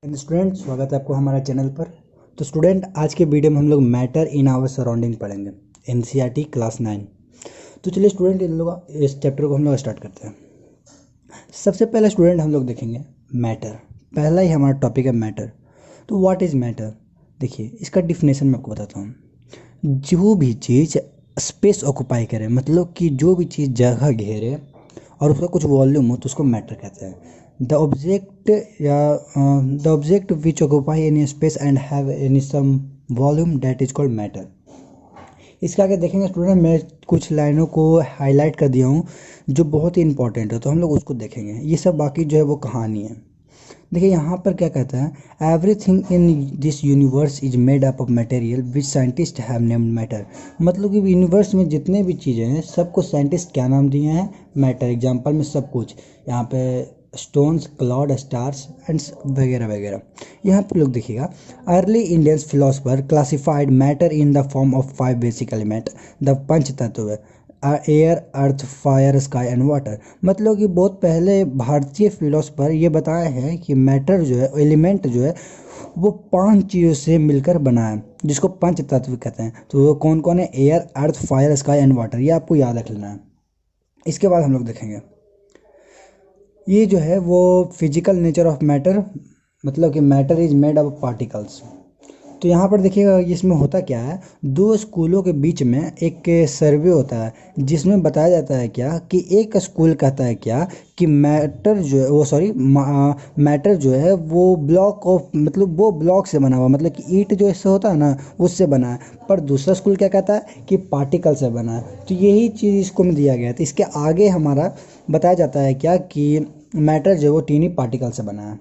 Student, स्वागत है आपको हमारा चैनल पर। तो स्टूडेंट, आज के वीडियो में हम लोग मैटर इन आवर सराउंडिंग पढ़ेंगे, एनसीईआरटी क्लास 9। तो चलिए स्टूडेंट, इन लोग इस चैप्टर को हम लोग स्टार्ट करते हैं। सबसे पहले स्टूडेंट हम लोग देखेंगे मैटर। पहला ही हमारा टॉपिक है मैटर। तो व्हाट इज़ मैटर? देखिए, इसका डिफिनेशन मैं आपको बताता हूँ। जो भी चीज़ स्पेस ऑक्यूपाई करे, मतलब कि जो भी चीज़ जगह घेरे और उसका कुछ वॉल्यूम हो, तो उसको मैटर कहते हैं। The object which occupy any space and have any some volume, that is called matter. इसके आगे देखेंगे स्टूडेंट, मैं कुछ लाइनों को हाईलाइट कर दिया हूँ जो बहुत ही इंपॉर्टेंट है, तो हम लोग उसको देखेंगे। ये सब बाकी जो है वो कहानी है। देखिए यहाँ पर क्या कहता है, everything in this universe is made up of material which scientist have named matter. मतलब कि यूनिवर्स में जितने भी चीज़ें हैं सबको साइंटिस्ट क्या नाम दिए हैं? मैटर। एग्जांपल में सब कुछ, यहाँ पे स्टोन्स, क्लाउड, स्टार्स एंड वगैरह वगैरह। यहाँ पे लोग देखिएगा, early Indian philosopher classified matter in the form of 5 basic element, the पंच तत्व, air, earth, fire, sky and water. मतलब कि बहुत पहले भारतीय फिलोसफर ये बताए हैं कि मैटर जो है, एलिमेंट जो है, वो 5 चीज़ों से मिलकर बना है, जिसको पंच तत्व कहते हैं। तो वो कौन कौन है? Air, earth, fire, sky and water. ये आपको याद रख लेना है। इसके बाद हम लोग देखेंगे, ये जो है वो फिजिकल नेचर ऑफ मैटर, मतलब कि matter is made of particles. तो यहाँ पर देखिएगा, इसमें होता क्या है, दो स्कूलों के बीच में एक सर्वे होता है, जिसमें बताया जाता है क्या कि एक स्कूल कहता है क्या कि मैटर जो है वो मैटर जो है वो ब्लॉक ऑफ, मतलब वो ब्लॉक से बना हुआ, मतलब कि ईंट जो इससे होता है ना, उससे बना है। पर दूसरा स्कूल क्या कहता है कि पार्टिकल से बना है। तो यही चीज़ इसको में दिया गया है। तो इसके आगे हमारा बताया जाता है क्या कि मैटर जो है वो टीनी पार्टिकल से बना है।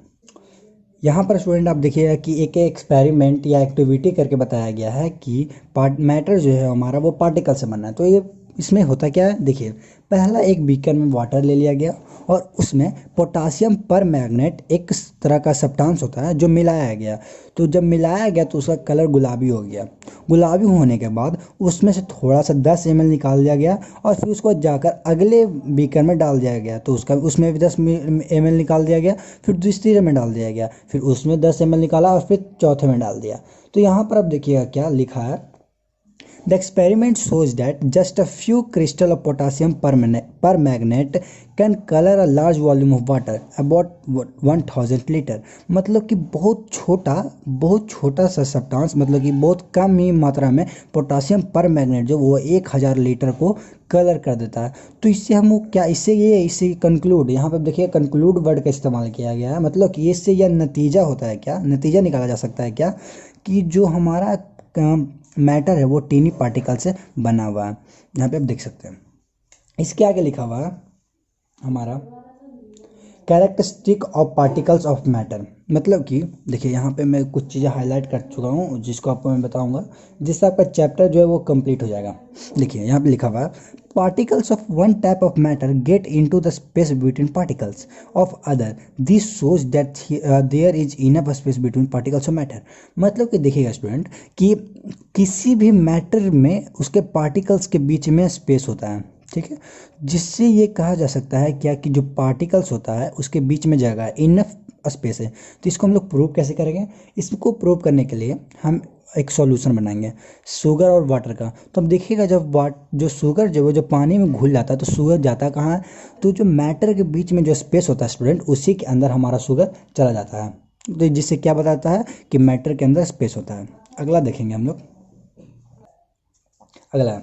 यहाँ पर स्टूडेंट आप देखिएगा कि एक एक्सपेरिमेंट या एक्टिविटी करके बताया गया है कि मैटर जो है हमारा वो पार्टिकल से बना है। तो ये इसमें होता क्या है, देखिए, पहला एक बीकर में वाटर ले लिया गया और उसमें पोटासियम पर मैग्नेट, एक तरह का सब्सटेंस होता है, जो मिलाया गया। तो जब मिलाया गया तो उसका कलर गुलाबी हो गया। गुलाबी होने के बाद उसमें से थोड़ा सा 10 ml निकाल दिया गया और फिर उसको जाकर अगले बीकर में डाल दिया गया। तो उसमें भी 10 ml निकाल दिया गया, फिर तीसरे में डाल दिया गया, फिर उसमें 10 ml निकाला और फिर चौथे में डाल दिया। तो यहाँ पर आप देखिएगा क्या लिखा है, The experiment shows that just a few crystals of potassium permanganate can color a large volume of water, about 1000 litre. मतलब कि बहुत छोटा सा सब्सटेंस, मतलब कि बहुत कम ही मात्रा में पोटासियम परमैंगनेट जो वो 1000 लीटर को कलर कर देता है। तो इससे हम क्या, इससे कंक्लूड, यहाँ पर देखिए कंक्लूड वर्ड का इस्तेमाल किया गया है। मतलब कि इससे यह नतीजा होता है क्या, नतीजा निकाला जा सकता है क्या कि जो हमारा मैटर है वो टीनी पार्टिकल से बना हुआ है। यहाँ पे आप देख सकते हैं। इसके आगे लिखा हुआ है हमारा characteristic of particles of matter. मतलब कि देखिए, यहाँ पे मैं कुछ चीज़ें हाईलाइट कर चुका हूँ जिसको आपको मैं बताऊँगा, जिससे आपका चैप्टर जो है वो कंप्लीट हो जाएगा। देखिए यहाँ पे लिखा हुआ है, particles of one type of matter get into the space between particles of other, this shows that there is enough space between particles of matter. मतलब कि देखिएगा स्टूडेंट कि किसी भी मैटर में उसके पार्टिकल्स के बीच में स्पेस होता है, ठीक है, जिससे ये कहा जा सकता है क्या कि जो पार्टिकल्स होता है उसके बीच में जगह है, इनफ स्पेस है। तो इसको हम लोग प्रूव कैसे करेंगे? इसको प्रूव करने के लिए हम एक सॉल्यूशन बनाएंगे शुगर और वाटर का। तो अब देखिएगा, जब जो शुगर जो पानी में घुल जाता है तो शुगर जाता कहाँ है? तो जो मैटर के बीच में जो स्पेस होता है स्टूडेंट, उसी के अंदर हमारा शुगर चला जाता है। तो जिससे क्या बताता है कि मैटर के अंदर स्पेस होता है। अगला देखेंगे हम लोग। अगला,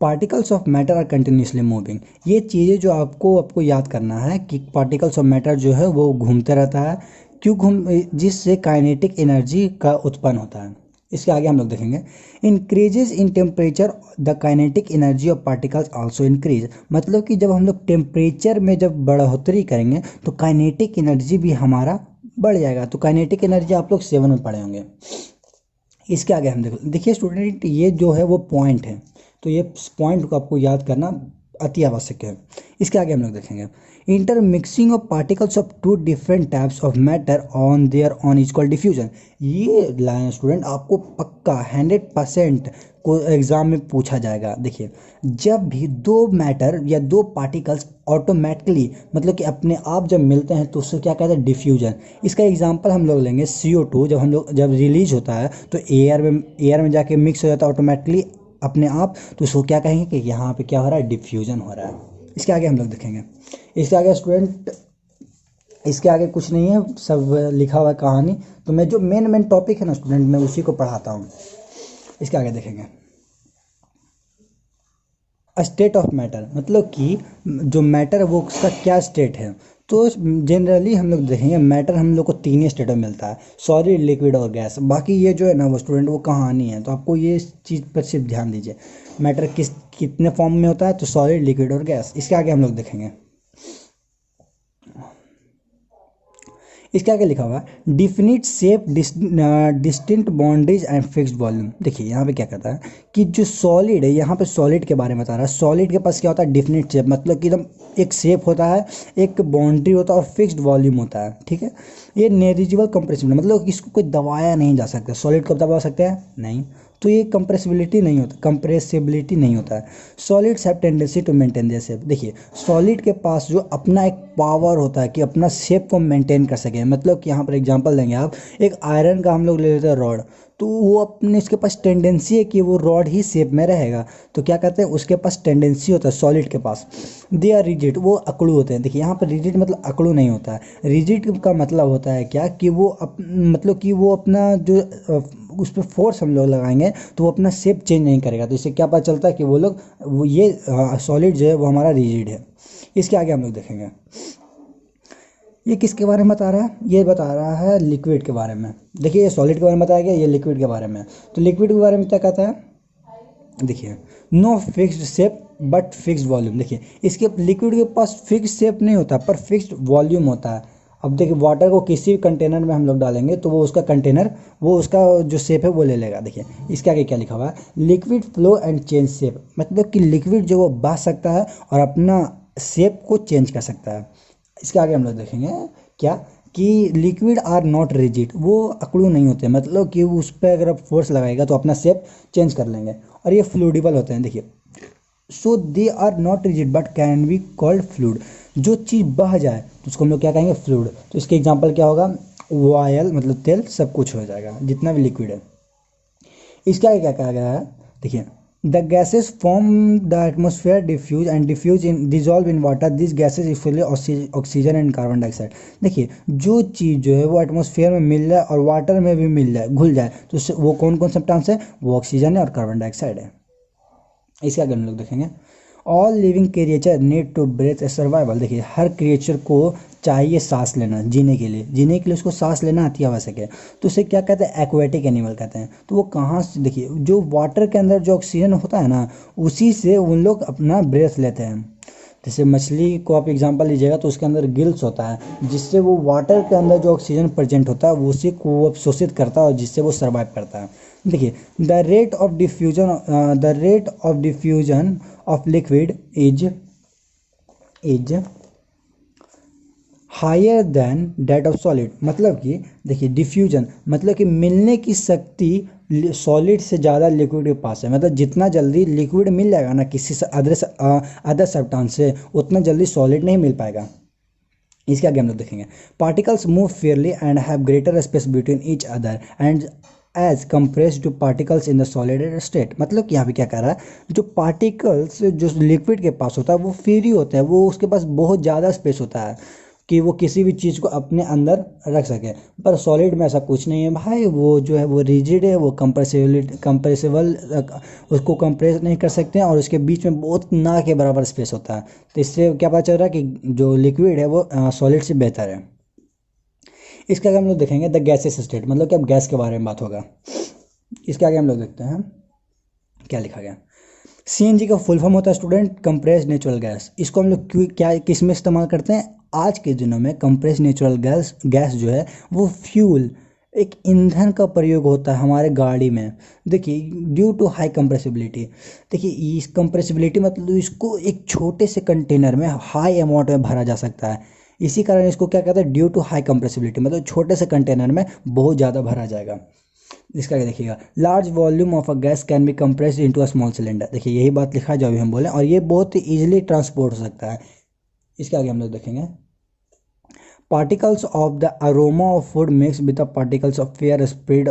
particles of matter are continuously moving. ये चीज़ें जो आपको याद करना है कि पार्टिकल्स ऑफ मैटर जो है वो घूमते रहता है, जिससे काइनेटिक एनर्जी का उत्पन्न होता है। इसके आगे हम लोग देखेंगे, increases in temperature the kinetic energy of particles also increase. मतलब कि जब हम लोग टेम्परेचर में जब बढ़ोतरी करेंगे तो काइनेटिक एनर्जी भी हमारा बढ़ जाएगा। तो काइनेटिक एनर्जी आप लोग 7 में पढ़े होंगे। इसके आगे हम देखिए स्टूडेंट, ये जो है वो पॉइंट है, तो ये पॉइंट को आपको याद करना अति आवश्यक है। इसके आगे हम लोग देखेंगे intermixing of particles of two different types of matter on there on is called diffusion. ये लाइन स्टूडेंट आपको पक्का 100% को एग्जाम में पूछा जाएगा। देखिए, जब भी दो मैटर या दो पार्टिकल्स ऑटोमेटिकली मतलब कि अपने आप जब मिलते हैं तो उससे क्या कहते हैं, डिफ्यूजन। इसका एग्जांपल हम लोग लेंगे CO2, जब रिलीज होता है तो एयर में जाके मिक्स हो जाता है ऑटोमेटिकली अपने आप, तो उसको क्या कहेंगे कि यहाँ पे क्या हो रहा है, डिफ्यूजन हो रहा है। इसके आगे हम लोग देखेंगे, इसके आगे स्टूडेंट, इसके आगे कुछ नहीं है, सब लिखा हुआ है कहानी। तो मैं जो मेन टॉपिक है ना स्टूडेंट, मैं उसी को पढ़ाता हूँ। इसके आगे देखेंगे स्टेट ऑफ मैटर, मतलब कि जो मैटर है वो उसका क्या स्टेट है। तो जनरली हम लोग देखेंगे मैटर हम लोग को 3 ही स्टेट में मिलता है, सॉलिड, लिक्विड और गैस। बाकी ये जो है ना वो स्टूडेंट वो कहानी है, तो आपको ये चीज़ पर सिर्फ ध्यान दीजिए। मैटर कितने फॉर्म में होता है, तो सॉलिड, लिक्विड और गैस। इसके आगे हम लोग देखेंगे, इसके आगे लिखा हुआ है definite shape, distinct boundaries and fixed volume. देखिए यहाँ पे क्या कहता है कि जो सॉलिड है, यहाँ पे सॉलिड के बारे में बता रहा है। सॉलिड के पास क्या होता है, डिफिनिट शेप, मतलब कि एकदम एक शेप होता है, एक बाउंड्री होता है और फिक्स्ड वॉल्यूम होता है। ठीक है, ये नेरिजिबल कंप्रेसिबल, मतलब इसको कोई दबाया नहीं जा सकता। सॉलिड को दबा सकते हैं नहीं, तो ये कंप्रेसिबिलिटी नहीं होता है। Solids have tendency to maintain their shape. देखिए, सॉलिड के पास जो अपना एक पावर होता है कि अपना शेप को मेंटेन कर सके। मतलब कि यहाँ पर एग्जांपल देंगे आप, एक आयरन का हम लोग ले लेते हैं रॉड, तो वो अपने इसके पास टेंडेंसी है कि वो रॉड ही शेप में रहेगा। तो क्या कहते हैं, उसके पास टेंडेंसी होता है सॉलिड के पास। दे आर रिजिड, वो अकड़ू होते हैं। देखिए यहाँ पर रिजिड मतलब अकड़ू नहीं होता है। रिजिड का मतलब होता है क्या कि वो मतलब कि वो अपना जो उस पर फोर्स हम लोग लगाएंगे तो वो अपना शेप चेंज नहीं करेगा। तो इससे क्या पता चलता है कि वो ये सॉलिड जो है वो हमारा रिजिड है। इसके आगे हम लोग देखेंगे, ये किसके बारे में बता रहा है, ये बता रहा है लिक्विड के बारे में। देखिए, ये सॉलिड के बारे में बताया गया, ये लिक्विड के बारे में। तो लिक्विड के बारे में क्या कहता है, देखिए no fixed shape but fixed volume. देखिए, इसके लिक्विड के पास फिक्स्ड शेप नहीं होता पर फिक्स्ड वॉल्यूम होता है। अब देखिए, वाटर को किसी भी कंटेनर में हम लोग डालेंगे तो वो उसका कंटेनर, वो उसका जो शेप है वो ले लेगा। देखिए इसके आगे क्या लिखा हुआ है, liquid flow and change shape, मतलब कि लिक्विड जो वो बह सकता है और अपना शेप को चेंज कर सकता है। इसके आगे हम लोग देखेंगे क्या कि लिक्विड आर नॉट रिजिड, वो अकड़ू नहीं होते, मतलब कि उस पर अगर आप फोर्स लगाएगा तो अपना शेप चेंज कर लेंगे। और ये फ्लूइडेबल होते हैं। देखिए, so they are not rigid but can be called fluid. जो चीज़ बह जाए तो उसको हम लोग क्या कहेंगे, फ्लूइड। तो इसके एग्जांपल क्या होगा, ऑयल मतलब तेल, सब कुछ हो जाएगा जितना भी लिक्विड है। इसके आगे क्या कहा गया है, देखिए the gases form the atmosphere diffuse in dissolve in water, this gases इफुली ऑक्सीजन एंड कार्बन डाइऑक्साइड। देखिए, जो चीज़ जो है वो एटमोसफेयर में मिल जाए और वाटर में भी मिल जाए, घुल जाए, तो वो कौन कौन सब्सटेंस है, वो ऑक्सीजन है और कार्बन डाइऑक्साइड है। इसके आगे हम लोग देखेंगे, all living creature need to breathe a survival. देखिए, हर क्रिएचर को चाहिए सांस लेना जीने के लिए उसको सांस लेना अति आवश्यक है। तो उसे क्या कहते हैं, एक्वेटिक एनिमल कहते हैं। तो वो कहाँ से, देखिए जो वाटर के अंदर जो ऑक्सीजन होता है ना, उसी से उन लोग अपना ब्रेथ लेते हैं। जैसे मछली को आप एग्जांपल लीजिएगा तो उसके अंदर गिल्स होता है, जिससे वो वाटर के अंदर जो ऑक्सीजन प्रेजेंट होता है वो उसी को वो अवशोषित करता है और जिससे वो सर्वाइव करता है। देखिए, the rate of diffusion of liquid is higher than that of solid. मतलब कि देखिए, डिफ्यूजन मतलब कि मिलने की शक्ति सॉलिड से ज़्यादा लिक्विड के पास है। मतलब जितना जल्दी लिक्विड मिल जाएगा ना किसी से अदर सब्सटेंस से, उतना जल्दी सॉलिड नहीं मिल पाएगा। इसके आगे हम लोग देखेंगे, particles move fairly and have greater space between each other and as compressed to particles in the solid state. मतलब कि यहाँ पे क्या कर रहा है, जो पार्टिकल्स जो लिक्विड के पास होता है वो फ्री होते हैं, वो उसके पास बहुत ज़्यादा स्पेस होता है कि वो किसी भी चीज़ को अपने अंदर रख सके। पर सॉलिड में ऐसा कुछ नहीं है भाई, वो जो है वो रिजिड है, वो कंप्रेसिबल उसको कंप्रेस नहीं कर सकते हैं और उसके बीच में बहुत ना के बराबर स्पेस होता है। तो इससे क्या पता चल रहा है कि जो लिक्विड है वो सॉलिड से बेहतर है। इसके आगे हम लोग देखेंगे द गैसेस स्टेट, मतलब कि अब गैस के बारे में बात होगा। इसके आगे हम लोग देखते हैं क्या लिखा गया, CNG का फुल फॉर्म होता है स्टूडेंट कंप्रेस्ड नेचुरल गैस। इसको हम लोग किस में इस्तेमाल करते हैं, आज के दिनों में कंप्रेस्ड नेचुरल गैस जो है वो फ्यूल एक ईंधन का प्रयोग होता है हमारे गाड़ी में। देखिए ड्यू टू हाई कंप्रेसिबिलिटी, देखिए इस कंप्रेसिबिलिटी मतलब इसको एक छोटे से कंटेनर में हाई अमाउंट में भरा जा सकता है, इसी कारण इसको क्या कहते हैं, ड्यू टू हाई कंप्रेसिबिलिटी, मतलब छोटे से कंटेनर में बहुत ज़्यादा भरा जाएगा। इसका क्या देखिएगा, large volume of a gas can be compressed into a small cylinder, देखिए यही बात लिखा है जो अभी हम बोले, और ये बहुत इजीली ट्रांसपोर्ट हो सकता है। इसके आगे हम लोग देखेंगे, particles of the aroma of food mix with the particles of air spread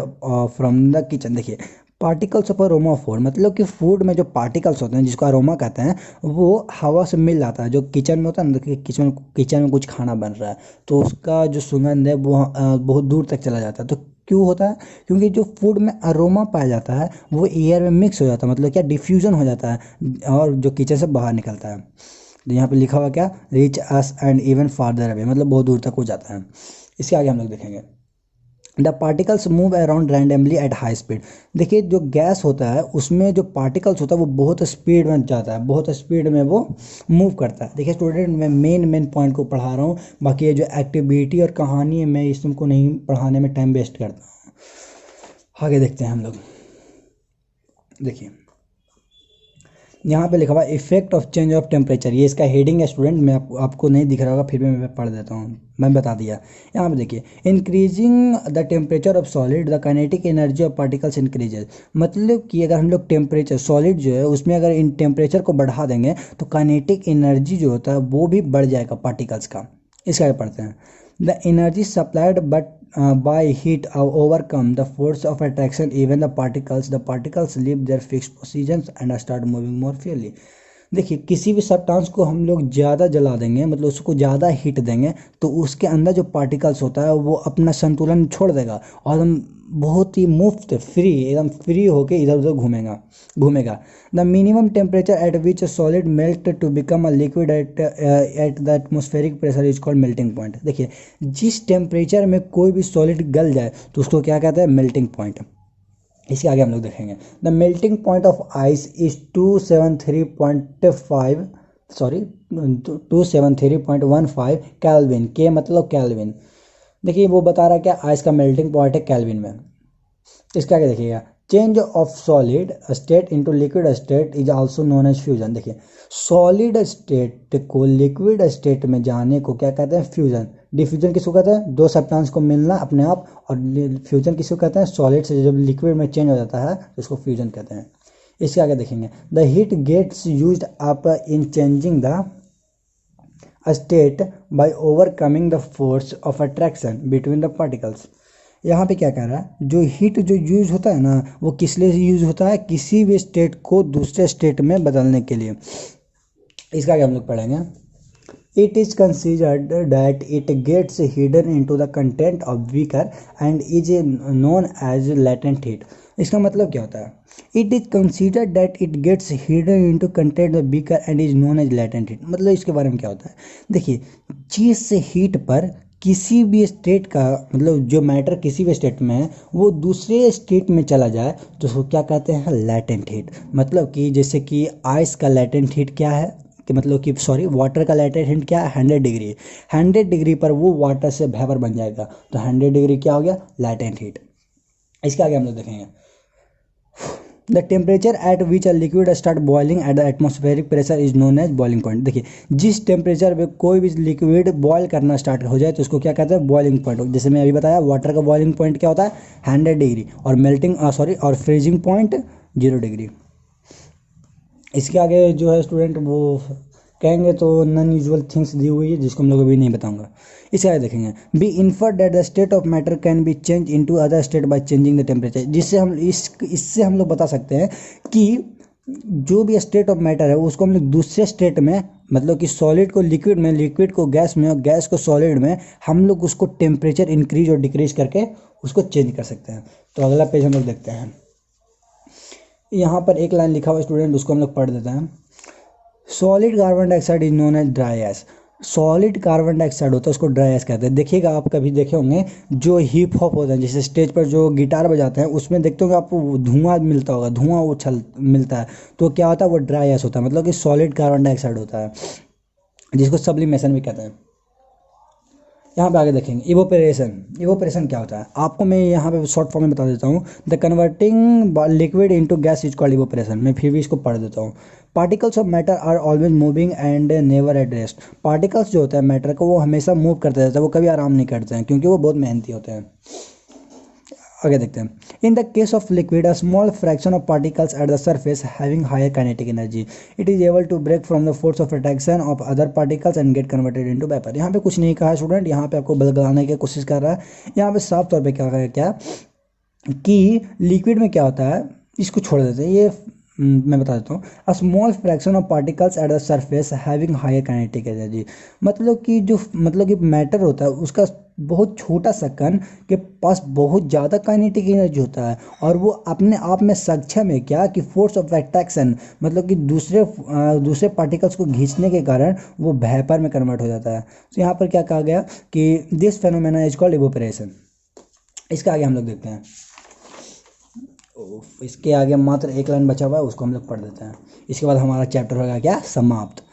from the kitchen. देखिए particles of aroma of food मतलब कि फूड में जो पार्टिकल्स होते हैं जिसको अरोमा कहते हैं वो हवा से मिल जाता है, जो किचन में होता है ना, देखिए किचन में कुछ खाना बन रहा है तो उसका जो सुगंध है वो बहुत दूर तक चला जाता है। तो क्यों होता है, क्योंकि जो फूड में अरोमा पाया जाता है वो एयर में मिक्स हो जाता है, मतलब क्या डिफ्यूजन हो जाता है और जो किचन से बाहर निकलता है। तो यहाँ पे लिखा हुआ क्या, reach us and even farther away, मतलब बहुत दूर तक हो जाता है। इसके आगे हम लोग देखेंगे, the particles move around randomly at high speed. देखिए जो गैस होता है उसमें जो पार्टिकल्स होता है वो बहुत स्पीड में जाता है, बहुत स्पीड में वो मूव करता है। देखिए स्टूडेंट मैं मेन पॉइंट को पढ़ा रहा हूँ, बाकी ये जो एक्टिविटी और कहानी है मैं इसको नहीं पढ़ाने में टाइम वेस्ट करता हूँ। आगे देखते हैं हम लोग, देखिए यहाँ पे लिखा हुआ effect of change of temperature, ये इसका हेडिंग है स्टूडेंट, मैं आपको नहीं दिख रहा होगा फिर भी मैं पढ़ देता हूँ, मैं बता दिया। यहाँ पे देखिए, increasing the temperature of solid the kinetic energy of particles increases, मतलब कि अगर हम लोग टेम्परेचर सॉलिड जो है उसमें अगर इन टेम्परेचर को बढ़ा देंगे तो काइनेटिक एनर्जी जो होता है वो भी बढ़ जाएगा पार्टिकल्स का। इसका आगे पढ़ते हैं, the energy supplied but by heat overcome the force of attraction even the particles leave their fixed positions and start moving more freely। देखिए किसी भी सब्सटेंस को हम लोग ज़्यादा जला देंगे, मतलब उसको ज़्यादा हीट देंगे तो उसके अंदर जो पार्टिकल्स होता है वो अपना संतुलन छोड़ देगा और हम बहुत ही मुफ्त फ्री एकदम फ्री होके इधर उधर घूमेगा। The minimum temperature at which solid melt to become a liquid at the atmospheric pressure is called melting point. देखिए जिस टेम्परेचर में कोई भी सॉलिड गल जाए तो उसको क्या कहते हैं, मेल्टिंग पॉइंट। इसके आगे हम लोग देखेंगे, the melting point of ice is 273.5 sorry 273.15 kelvin, K मतलब कैल्विन। देखिए वो बता रहा है क्या, आइस का मेल्टिंग पॉइंट है कैल्विन में। इसके आगे देखिएगा, change of solid state into liquid state is also known as fusion. देखिए सॉलिड स्टेट को लिक्विड स्टेट में जाने को क्या कहते हैं, फ्यूजन। डिफ्यूजन किसको कहते हैं, दो सब्सटेंस को मिलना अपने आप, और फ्यूजन किसको कहते हैं, सॉलिड से जब लिक्विड में चेंज हो जाता है तो उसको फ्यूजन कहते हैं। इसके आगे देखेंगे, the heat gets used up in changing the state by overcoming the force of attraction between the particles. यहाँ पे क्या कह रहा है, जो हीट जो यूज होता है ना वो किस लिए यूज होता है, किसी भी स्टेट को दूसरे स्टेट में बदलने के लिए। इसका क्या हम लोग पढ़ेंगे, it is considered that it gets hidden into the content of beaker and is known as latent heat. इसका मतलब क्या होता है, it is considered that it gets hidden into content of beaker and is known as latent heat, मतलब इसके बारे में क्या होता है। देखिए जिस हीट पर किसी भी स्टेट का मतलब जो मैटर किसी भी स्टेट में है वो दूसरे स्टेट में चला जाए तो उसको क्या कहते हैं, लैटेंट हीट। मतलब कि जैसे कि आइस का लैटेंट हीट क्या है, कि मतलब कि सॉरी वाटर का लैटेंट हीट क्या है, 100 डिग्री। 100 डिग्री पर वो वाटर से वेपर बन जाएगा तो 100 डिग्री क्या हो गया, लैटेंट हीट। इसके आगे हम लोग देखेंगे, the temperature at which a liquid start boiling at the atmospheric pressure is known as boiling point. देखिए जिस टेम्परेचर पे कोई भी लिक्विड बॉयल करना स्टार्ट हो जाए तो उसको क्या कहते हैं, बॉइलिंग पॉइंट। जैसे मैं अभी बताया वाटर का बॉइलिंग पॉइंट क्या होता है, 100 डिग्री, और मेल्टिंग और फ्रीजिंग पॉइंट 0 डिग्री। इसके आगे जो है स्टूडेंट वो कहेंगे तो नॉन यूजुअल थिंग्स दी हुई है जिसको हम लोग अभी नहीं बताऊंगा। इसके आगे देखेंगे, be infer that the state of matter can be change into other state by changing the temperature. जिससे हम इससे हम लोग बता सकते हैं कि जो भी स्टेट ऑफ मैटर है उसको हम लोग दूसरे स्टेट में, मतलब कि सॉलिड को लिक्विड में, लिक्विड को गैस में, और गैस को सॉलिड में, हम लोग उसको टेम्परेचर इंक्रीज और डिक्रीज करके उसको चेंज कर सकते हैं। तो अगला पेज हम लोग देखते हैं, यहाँ पर एक लाइन लिखा हुआ स्टूडेंट उसको हम लोग पढ़ देते हैं। Solid carbon dioxide is known as dry gas. Solid carbon dioxide होता है उसको ड्राई गैस कहते हैं। देखिएगा आप कभी देखे होंगे जो हिप हॉप होता है, जैसे स्टेज पर जो गिटार बजाते हैं उसमें देखते होंगे आपको धुआं मिलता होगा, धुआं उछल मिलता है, तो क्या होता है वो ड्राई गैस होता है, मतलब कि सॉलिड कार्बन डाइऑक्साइड होता है जिसको सब्लिमेशन भी कहते हैं। यहाँ पे आगे देखेंगे इवोपरेशन। इवोपरेशन क्या होता है आपको मैं यहाँ पे शॉर्ट फॉर्म में बता देता हूँ। The converting liquid into gas is called evaporation. मैं फिर भी इसको पढ़ देता हूँ। Particles of matter are always moving and never at rest. Particles जो होता है मैटर का वो हमेशा मूव करते रहता है, वो कभी आराम नहीं करते हैं क्योंकि वो बहुत मेहनती होते हैं। आगे देखते हैं। In the case of liquid a small fraction of particles at the surface having higher kinetic energy it is able to break from the force of attraction of other particles and get converted into vapour. यहाँ पे कुछ नहीं कहा student, यहाँ पे आपको बदलाने की कोशिश कर रहा है। यहाँ पे साफ तौर पे क्या कहा क्या कि लिक्विड में क्या होता है, इसको छोड़ देते हैं ये मैं बता देता हूँ। A small fraction of particles at the surface having higher kinetic energy, मतलब कि मैटर होता है उसका बहुत छोटा सा कण के पास बहुत ज़्यादा काइनेटिक एनर्जी होता है और वो अपने आप में सक्षम है क्या कि फोर्स ऑफ अट्रैक्शन मतलब कि दूसरे पार्टिकल्स को खींचने के कारण वो वेपर में कन्वर्ट हो जाता है। तो यहाँ पर क्या कहा गया कि this phenomena is called evaporation. इसके आगे हम लोग देखते हैं। इसके आगे मात्र एक लाइन बचा हुआ है, उसको हम लोग पढ़ देते हैं। इसके बाद हमारा चैप्टर होगा क्या, समाप्त।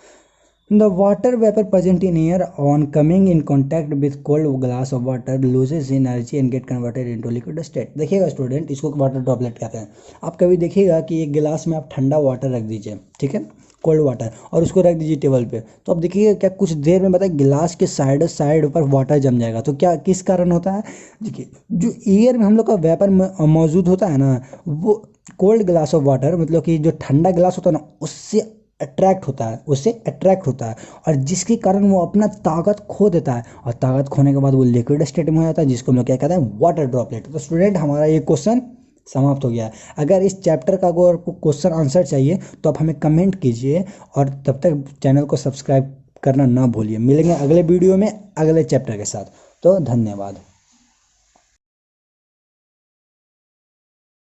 The water vapour present in air on coming in contact with cold glass of water loses energy and get converted into liquid state. देखिएगा स्टूडेंट, इसको वाटर ड्रॉपलेट कहते हैं। आप कभी देखिएगा कि एक गिलास में आप ठंडा वाटर रख दीजिए, ठीक है, कोल्ड वाटर, और उसको रख दीजिए टेबल पे, तो आप देखिएगा क्या कुछ देर में बताए गिलास के साइड पर वाटर जम जाएगा। तो क्या किस कारण होता है, देखिए जो एयर में हम लोग का वेपर मौजूद होता है ना, वो कोल्ड ग्लास ऑफ वाटर मतलब कि जो ठंडा गिलास होता है ना उससे अट्रैक्ट होता है और जिसके कारण वो अपना ताकत खो देता है और ताकत खोने के बाद वो लिक्विड स्टेट में हो जाता है जिसको हम लोग क्या कहते हैं, वाटर ड्रॉपलेट। तो स्टूडेंट हमारा ये क्वेश्चन समाप्त हो गया है। अगर इस चैप्टर का अगर आपको क्वेश्चन आंसर चाहिए तो आप हमें कमेंट कीजिए और तब तक चैनल को सब्सक्राइब करना ना भूलिए। मिलेंगे अगले वीडियो में अगले चैप्टर के साथ। तो धन्यवाद।